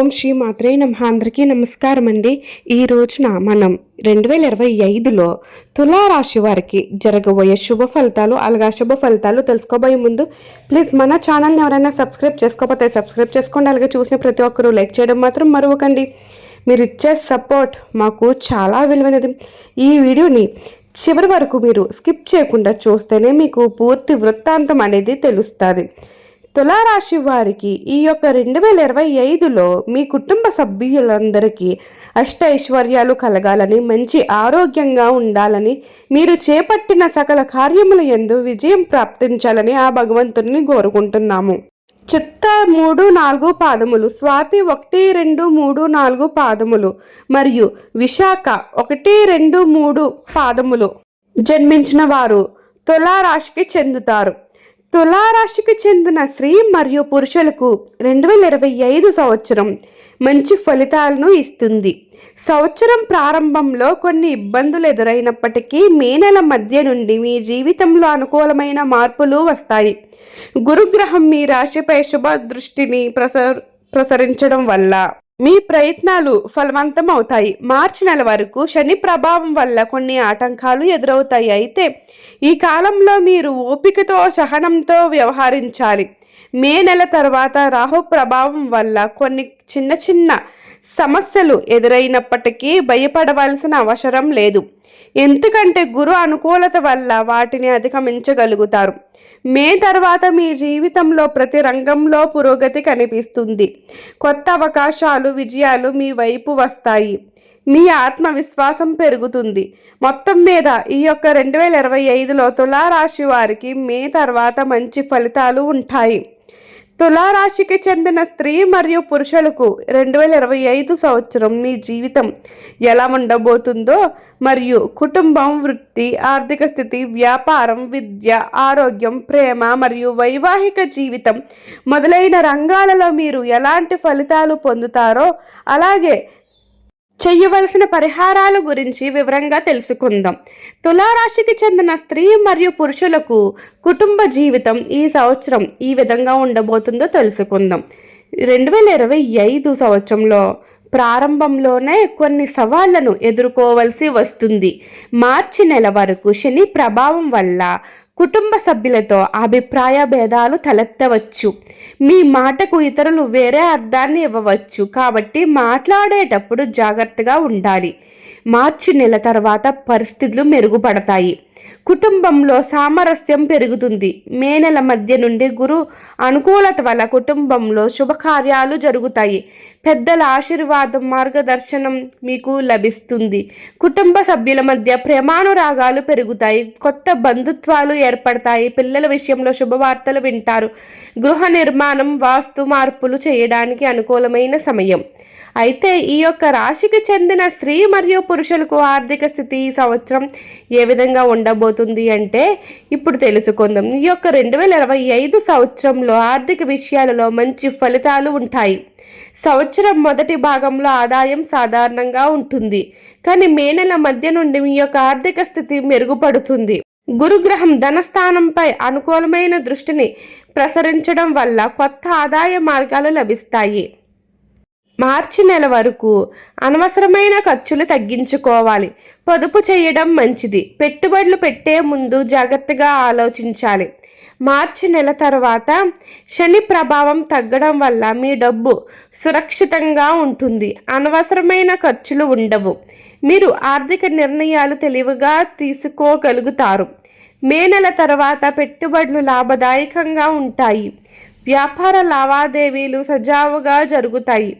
ఓం శ్రీ మాత్రే నమః. అందరికీ నమస్కారం అండి. ఈ రోజున మనం 2025లో తులారాశి వారికి జరగబోయే శుభ ఫలితాలు అలాగే అశుభ ఫలితాలు తెలుసుకోబోయే ముందు ప్లీజ్ మన ఛానల్ని ఎవరైనా సబ్స్క్రైబ్ చేసుకోకపోతే సబ్స్క్రైబ్ చేసుకోండి. అలాగే చూసిన ప్రతి ఒక్కరూ లైక్ చేయడం మాత్రం మరవకండి. మీరు ఇచ్చే సపోర్ట్ మాకు చాలా విలువైనది. ఈ వీడియోని చివరి వరకు మీరు స్కిప్ చేయకుండా చూస్తేనే మీకు పూర్తి వృత్తాంతం అనేది తెలుస్తుంది. తులారాశి వారికి ఈ యొక్క 2025లో మీ కుటుంబ సభ్యులందరికీ అష్టైశ్వర్యాలు కలగాలని, మంచి ఆరోగ్యంగా ఉండాలని, మీరు చేపట్టిన సకల కార్యముల యందు విజయం ప్రాప్తించాలని ఆ భగవంతుని కోరుకుంటున్నాము. చిత్త 3, 4 పాదములు, స్వాతి 1, 2, 3, 4 పాదములు మరియు విశాఖ 1, 2, 3 పాదములు జన్మించిన వారు తులారాశికి చెందుతారు. తులారాశికి చెందిన స్త్రీ మరియు పురుషులకు 2025 సంవత్సరం మంచి ఫలితాలను ఇస్తుంది. సంవత్సరం ప్రారంభంలో కొన్ని ఇబ్బందులు ఎదురైనప్పటికీ మే నెల మధ్య నుండి మీ జీవితంలో అనుకూలమైన మార్పులు వస్తాయి. గురుగ్రహం మీ రాశిపై శుభ దృష్టిని ప్రసరించడం వల్ల మీ ప్రయత్నాలు ఫలవంతం అవుతాయి. మార్చి నెల వరకు శని ప్రభావం వల్ల కొన్ని ఆటంకాలు ఎదురవుతాయి. అయితే ఈ కాలంలో మీరు ఓపికతో సహనంతో వ్యవహరించాలి. మే నెల తర్వాత రాహు ప్రభావం వల్ల కొన్ని చిన్న సమస్యలు ఎదురైనప్పటికీ భయపడవలసిన అవసరం లేదు. ఎందుకంటే గురు అనుకూలత వల్ల వాటిని అధిగమించగలుగుతారు. మే తర్వాత మీ జీవితంలో ప్రతి రంగంలో పురోగతి కనిపిస్తుంది. కొత్త అవకాశాలు, విజయాలు మీ వైపు వస్తాయి. మీ ఆత్మవిశ్వాసం పెరుగుతుంది. మొత్తం మీద ఈ యొక్క 2025లో తులారాశి వారికి మే తర్వాత మంచి ఫలితాలు ఉంటాయి. తులారాశికి చెందిన స్త్రీ మరియు పురుషులకు 2025 సంవత్సరం మీ జీవితం ఎలా ఉండబోతుందో మరియు కుటుంబం, వృత్తి, ఆర్థిక స్థితి, వ్యాపారం, విద్య, ఆరోగ్యం, ప్రేమ మరియు వైవాహిక జీవితం మొదలైన రంగాలలో మీరు ఎలాంటి ఫలితాలు పొందుతారో అలాగే చేయవలసిన పరిహారాల గురించి వివరంగా తెలుసుకుందాం. తులారాశికి చెందిన స్త్రీ మరియు పురుషులకు కుటుంబ జీవితం ఈ సంవత్సరం ఈ విధంగా ఉండబోతుందో తెలుసుకుందాం. 2025 సంవత్సరంలో ప్రారంభంలోనే కొన్ని సవాళ్లను ఎదుర్కోవలసి వస్తుంది. మార్చి నెల వరకు శని ప్రభావం వల్ల కుటుంబ సభ్యులతో అభిప్రాయ భేదాలు తలెత్తవచ్చు. మీ మాటకు ఇతరులు వేరే అర్థాన్ని ఇవ్వవచ్చు. కాబట్టి మాట్లాడేటప్పుడు జాగ్రత్తగా ఉండాలి. మార్చి నెల తర్వాత పరిస్థితులు మెరుగుపడతాయి. కుటుంబంలో సామరస్యం పెరుగుతుంది. మే నెల మధ్య నుండి గురు అనుకూలత వల్ల కుటుంబంలో శుభకార్యాలు జరుగుతాయి. పెద్దల ఆశీర్వాదం, మార్గదర్శనం మీకు లభిస్తుంది. కుటుంబ సభ్యుల మధ్య ప్రేమానురాగాలు పెరుగుతాయి. కొత్త బంధుత్వాలు ఏర్పడతాయి. పిల్లల విషయంలో శుభవార్తలు వింటారు. గృహ నిర్మాణం, వాస్తు మార్పులు చేయడానికి అనుకూలమైన సమయం. అయితే ఈ యొక్క రాశికి చెందిన స్త్రీ మరియు పురుషులకు ఆర్థిక స్థితి ఈ సంవత్సరం ఏ విధంగా ఉండబోతుంది అంటే ఇప్పుడు తెలుసుకుందాం. ఈ యొక్క 2025 సంవత్సరంలో ఆర్థిక విషయాలలో మంచి ఫలితాలు ఉంటాయి. సంవత్సరం మొదటి భాగంలో ఆదాయం సాధారణంగా ఉంటుంది. కానీ మే నెల మధ్య నుండి మీ యొక్క ఆర్థిక స్థితి మెరుగుపడుతుంది. గురుగ్రహం ధనస్థానంపై అనుకూలమైన దృష్టిని ప్రసరించడం వల్ల కొత్త ఆదాయ మార్గాలు లభిస్తాయి. మార్చి నెల వరకు అనవసరమైన ఖర్చులు తగ్గించుకోవాలి. పొదుపు చేయడం మంచిది. పెట్టుబడులు పెట్టే ముందు జాగ్రత్తగా ఆలోచించాలి. మార్చి నెల తర్వాత శని ప్రభావం తగ్గడం వల్ల మీ డబ్బు సురక్షితంగా ఉంటుంది. అనవసరమైన ఖర్చులు ఉండవు. మీరు ఆర్థిక నిర్ణయాలు తెలివిగా తీసుకోగలుగుతారు. మే నెల తర్వాత పెట్టుబడులు లాభదాయకంగా ఉంటాయి. వ్యాపార లావాదేవీలు సజావుగా జరుగుతాయి.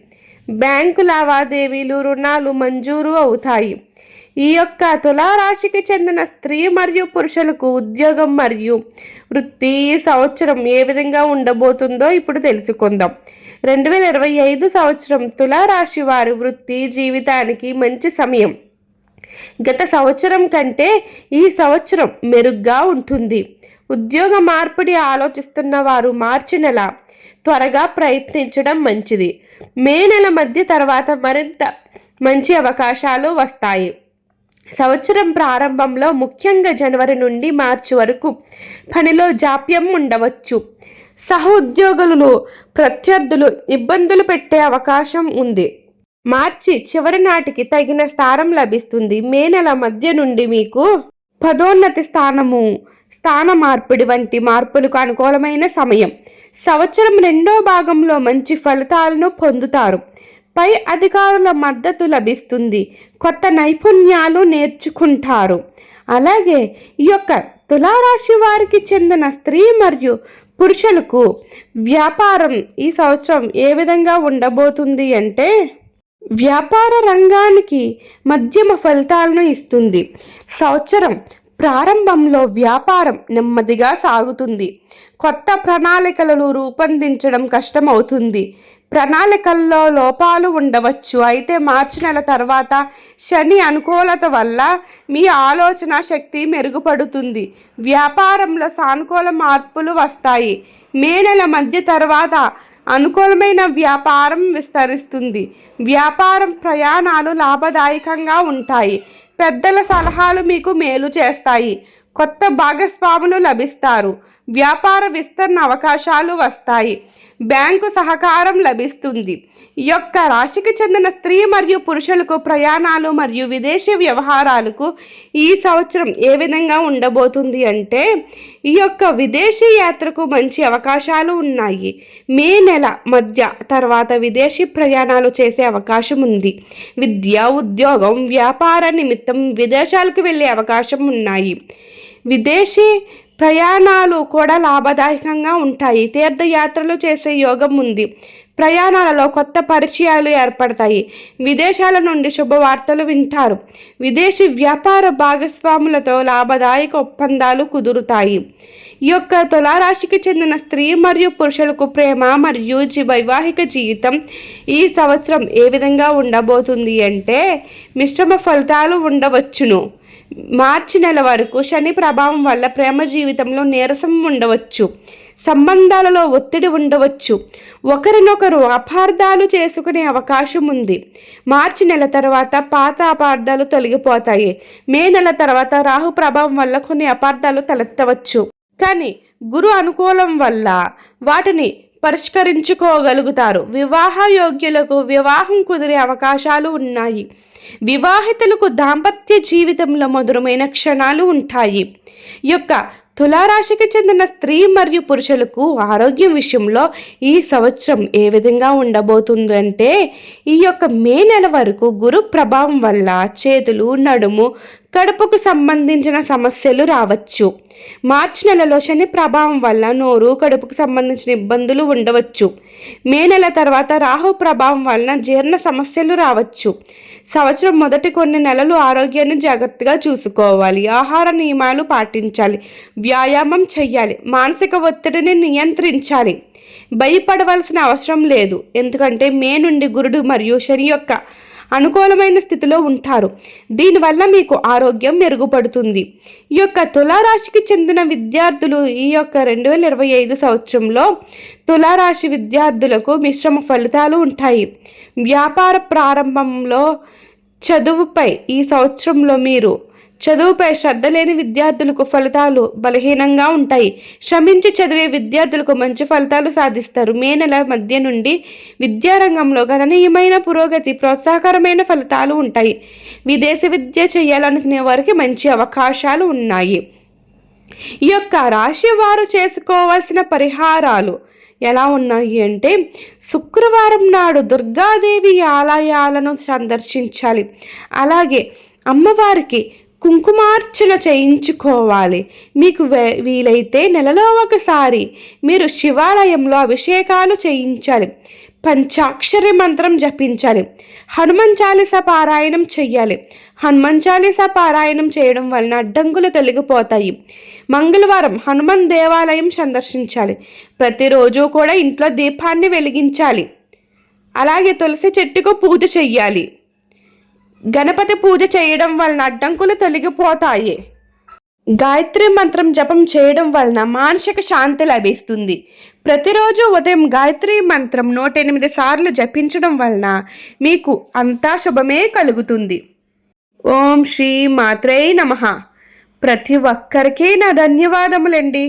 బ్యాంకు లావాదేవీలు, రుణాలు మంజూరు అవుతాయి. ఈ యొక్క తులారాశికి చెందిన స్త్రీ మరియు పురుషులకు ఉద్యోగం మరియు వృత్తి ఈ సంవత్సరం ఏ విధంగా ఉండబోతుందో ఇప్పుడు తెలుసుకుందాం. 2025 సంవత్సరం తులారాశి వారి వృత్తి జీవితానికి మంచి సమయం. గత సంవత్సరం కంటే ఈ సంవత్సరం మెరుగ్గా ఉంటుంది. ఉద్యోగ మార్పిడి ఆలోచిస్తున్న వారు మార్చి నెల త్వరగా ప్రయత్నించడం మంచిది. మే నెల మధ్య తర్వాత మరింత మంచి అవకాశాలు వస్తాయి. సంవత్సరం ప్రారంభంలో ముఖ్యంగా జనవరి నుండి మార్చి వరకు పనిలో జాప్యం ఉండవచ్చు. సహోద్యోగులు ప్రత్యర్థులు ఇబ్బందులు పెట్టే అవకాశం ఉంది. మార్చి చివరి నాటికి తగిన స్థానం లభిస్తుంది. మే నెల మధ్య నుండి మీకు పదోన్నతి స్థాన మార్పిడి వంటి మార్పులకు అనుకూలమైన సమయం. సంవత్సరం రెండో భాగంలో మంచి ఫలితాలను పొందుతారు. పై అధికారుల మద్దతు లభిస్తుంది. కొత్త నైపుణ్యాలు నేర్చుకుంటారు. అలాగే ఈ యొక్క తులారాశి వారికి చెందిన స్త్రీ మరియు పురుషులకు వ్యాపారం ఈ సంవత్సరం ఏ విధంగా ఉండబోతుంది అంటే, వ్యాపార రంగానికి మధ్యమ ఫలితాలను ఇస్తుంది. సంవత్సరం ప్రారంభంలో వ్యాపారం నెమ్మదిగా సాగుతుంది. కొత్త ప్రణాళికలను రూపొందించడం కష్టమవుతుంది. ప్రణాళికల్లో లోపాలు ఉండవచ్చు. అయితే మార్చి నెల తర్వాత శని అనుకూలత వల్ల మీ ఆలోచన శక్తి మెరుగుపడుతుంది. వ్యాపారంలో సానుకూల మార్పులు వస్తాయి. మే నెల మధ్య తర్వాత అనుకూలమైన వ్యాపారం విస్తరిస్తుంది. వ్యాపారం ప్రయాణాలు లాభదాయకంగా ఉంటాయి. పెద్దల సలహాలు మీకు మేలు చేస్తాయి. కొత్త భాగస్వాములు లభిస్తారు. వ్యాపార విస్తరణ అవకాశాలు వస్తాయి. బ్యాంకు సహకారం లభిస్తుంది. ఈ యొక్క రాశికి చెందిన స్త్రీ మరియు పురుషులకు ప్రయాణాలు మరియు విదేశీ వ్యవహారాలకు ఈ సంవత్సరం ఏ విధంగా ఉండబోతుంది అంటే, ఈ యొక్క విదేశీ యాత్రకు మంచి అవకాశాలు ఉన్నాయి. మే నెల మధ్య తర్వాత విదేశీ ప్రయాణాలు చేసే అవకాశం ఉంది. విద్య, ఉద్యోగం, వ్యాపార నిమిత్తం విదేశాలకు వెళ్ళే అవకాశం ఉన్నాయి. విదేశీ ప్రయాణాలు కూడా లాభదాయకంగా ఉంటాయి. తీర్థయాత్రలు చేసే యోగం ఉంది. ప్రయాణాలలో కొత్త పరిచయాలు ఏర్పడతాయి. విదేశాల నుండి శుభవార్తలు వింటారు. విదేశీ వ్యాపార భాగస్వాములతో లాభదాయక ఒప్పందాలు కుదురుతాయి. ఈ యొక్క తులారాశికి చెందిన స్త్రీ మరియు పురుషులకు ప్రేమ మరియు వైవాహిక జీవితం ఈ సంవత్సరం ఏ విధంగా ఉండబోతుంది అంటే, మిశ్రమ ఫలితాలు ఉండవచ్చును. మార్చి నెల వరకు శని ప్రభావం వల్ల ప్రేమ జీవితంలో నీరసం ఉండవచ్చు. సంబంధాలలో ఒత్తిడి ఉండవచ్చు. ఒకరినొకరు అపార్థాలు చేసుకునే అవకాశం ఉంది. మార్చి నెల తర్వాత పాత అపార్థాలు తొలగిపోతాయి. మే నెల తర్వాత రాహు ప్రభావం వల్ల కొన్ని అపార్థాలు తలెత్తవచ్చు. కానీ గురు అనుకూలం వల్ల వాటిని పరిష్కరించుకోగలుగుతారు. వివాహ యోగ్యులకు వివాహం కుదిరే అవకాశాలు ఉన్నాయి. వివాహితులకు దాంపత్య జీవితంలో మధురమైన క్షణాలు ఉంటాయి. ఈ యొక్క తులారాశికి చెందిన స్త్రీ మరియు పురుషులకు ఆరోగ్యం విషయంలో ఈ సంవత్సరం ఏ విధంగా ఉండబోతుందంటే, ఈ యొక్క మే నెల వరకు గురు ప్రభావం వల్ల చేతులు, నడుము, కడుపుకు సంబంధించిన సమస్యలు రావచ్చు. మార్చి నెలలో శని ప్రభావం వల్ల నోరు, కడుపుకు సంబంధించిన ఇబ్బందులు ఉండవచ్చు. మే నెల తర్వాత రాహు ప్రభావం వలన జీర్ణ సమస్యలు రావచ్చు. సంవత్సరం మొదటి కొన్ని నెలలు ఆరోగ్యాన్ని జాగ్రత్తగా చూసుకోవాలి. ఆహార నియమాలు పాటించాలి. వ్యాయామం చేయాలి. మానసిక ఒత్తిడిని నియంత్రించాలి. భయపడవలసిన అవసరం లేదు. ఎందుకంటే మే నుండి గురుడు మరియు శని యొక్క అనుకూలమైన స్థితిలో ఉంటారు. దీనివల్ల మీకు ఆరోగ్యం మెరుగుపడుతుంది. ఈ యొక్క తులారాశికి చెందిన విద్యార్థులు ఈ యొక్క 2025 సంవత్సరంలో తులారాశి విద్యార్థులకు మిశ్రమ ఫలితాలు ఉంటాయి. వ్యాపార ప్రారంభంలో చదువుపై ఈ సంవత్సరంలో మీరు చదువుపై శ్రద్ధ లేని విద్యార్థులకు ఫలితాలు బలహీనంగా ఉంటాయి. శ్రమించి చదివే విద్యార్థులకు మంచి ఫలితాలు సాధిస్తారు. మే నెల మధ్య నుండి విద్యారంగంలో గణనీయమైన పురోగతి, ప్రోత్సాహకరమైన ఫలితాలు ఉంటాయి. విదేశీ విద్య చేయాలనుకునే వారికి మంచి అవకాశాలు ఉన్నాయి. ఈ యొక్క రాశి వారు చేసుకోవాల్సిన పరిహారాలు ఎలా ఉన్నాయి అంటే, శుక్రవారం నాడు దుర్గాదేవి ఆలయాలను సందర్శించాలి. అలాగే అమ్మవారికి కుంకుమార్చన చేయించుకోవాలి. మీకు వీలైతే నెలలో ఒకసారి మీరు శివాలయంలో అభిషేకాలు చేయించాలి. పంచాక్షరి మంత్రం జపించాలి. హనుమాన్ చాలీసా పారాయణం చెయ్యాలి. హనుమాన్ చాలీసా పారాయణం చేయడం వలన అడ్డంకులు తొలగిపోతాయి. మంగళవారం హనుమాన్ దేవాలయం సందర్శించాలి. ప్రతిరోజు కూడా ఇంట్లో దీపాన్ని వెలిగించాలి. అలాగే తులసి చెట్టుకు పూజ చెయ్యాలి. గణపతి పూజ చేయడం వలన అడ్డంకులు తొలగిపోతాయి. గాయత్రి మంత్రం జపం చేయడం వలన మానసిక శాంతి లభిస్తుంది. ప్రతిరోజు ఉదయం గాయత్రి మంత్రం 108 సార్లు జపించడం వలన మీకు అంతా శుభమే కలుగుతుంది. ఓం శ్రీ మాత్రే నమః. ప్రతి ఒక్కరికి నా ధన్యవాదములండి.